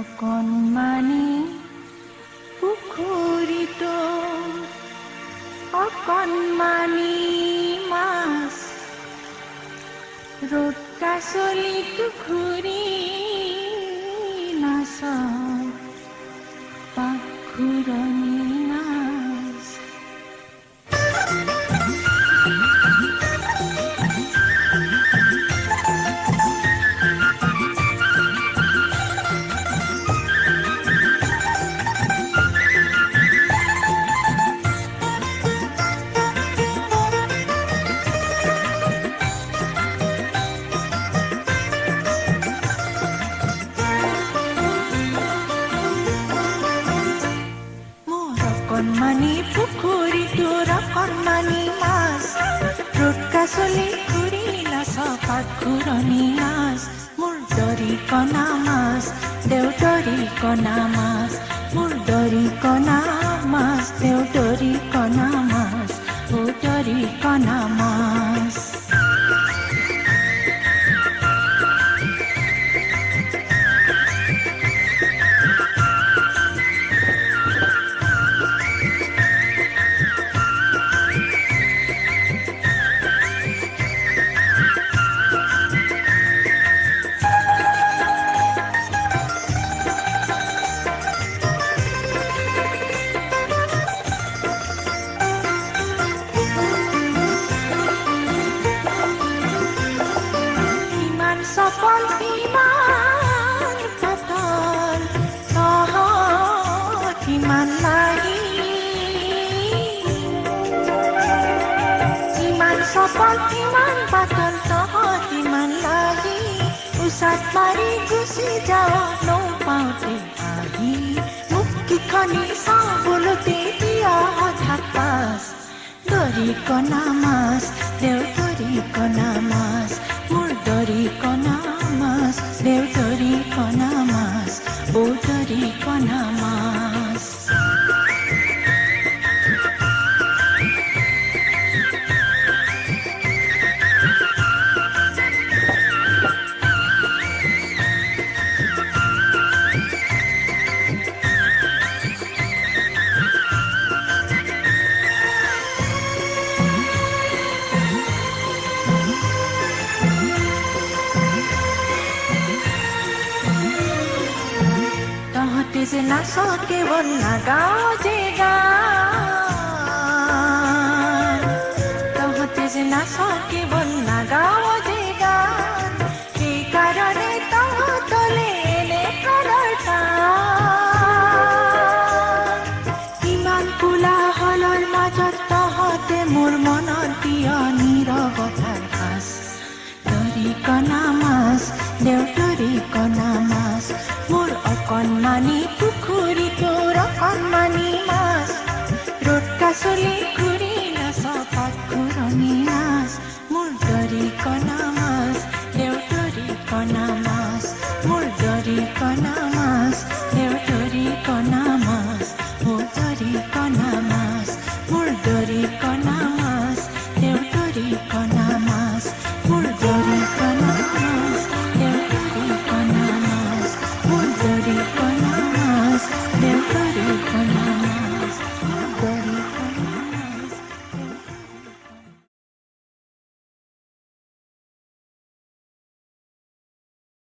অকণমানি পুখুৰীটো অকণমানি মাছ ৰ'দ কাছলিটো ঘূৰি নাচ পাখুৰণি নাচ। অকণমানি পুখুৰীটোৰ অকণমানি মাছ ৰ'দ কাছলি ঘূৰি নাচ পাখুৰণি নাচ। মোৰ দৰিকণা মাছ দেউদৰিকণা মাছ, মোৰ দৰিকণা মাছ দেউদৰিকণা মাছ, ও দৰিকণা মাছ। সফল কিমান পাতল তহঁত কিমান লাগি, কিমান সফল কিমান পাতল তহঁত কিমান লাগি, উচাত মাৰি গুচি যাওঁ নৌপাওঁতে আহি, মোক কিখনি চাওঁ বোলোতে দিয়া ধাপাচ। দৰিকণা মাছ দেউদৰিকণা মাছ, মোৰ দৰিকণা মাছ দেউদৰিকণা মাছ, ও দৰিকণা মাছ। তহঁতে যে নাচ কেৱল নাগাওঁ যে গান, তহঁতে যে নাচ কেৱল নাগাওঁ যে গান, সেইকাৰণে তহঁতলে এনে প্ৰাণৰ টান। ইমান কোলাহলৰ মাজত তহঁতে মোৰ মনত দিয় নীৰৱতাৰ সাজ। দৰিকণা মাছ দেউদৰিকণা মাছ, মোৰ অকণমানি পুখুৰীটোৰ অকণমানি মাছ ৰ'দ কাছলি ঘূৰি নাচ পাখুৰণি নাচ। মোৰ দৰিকণা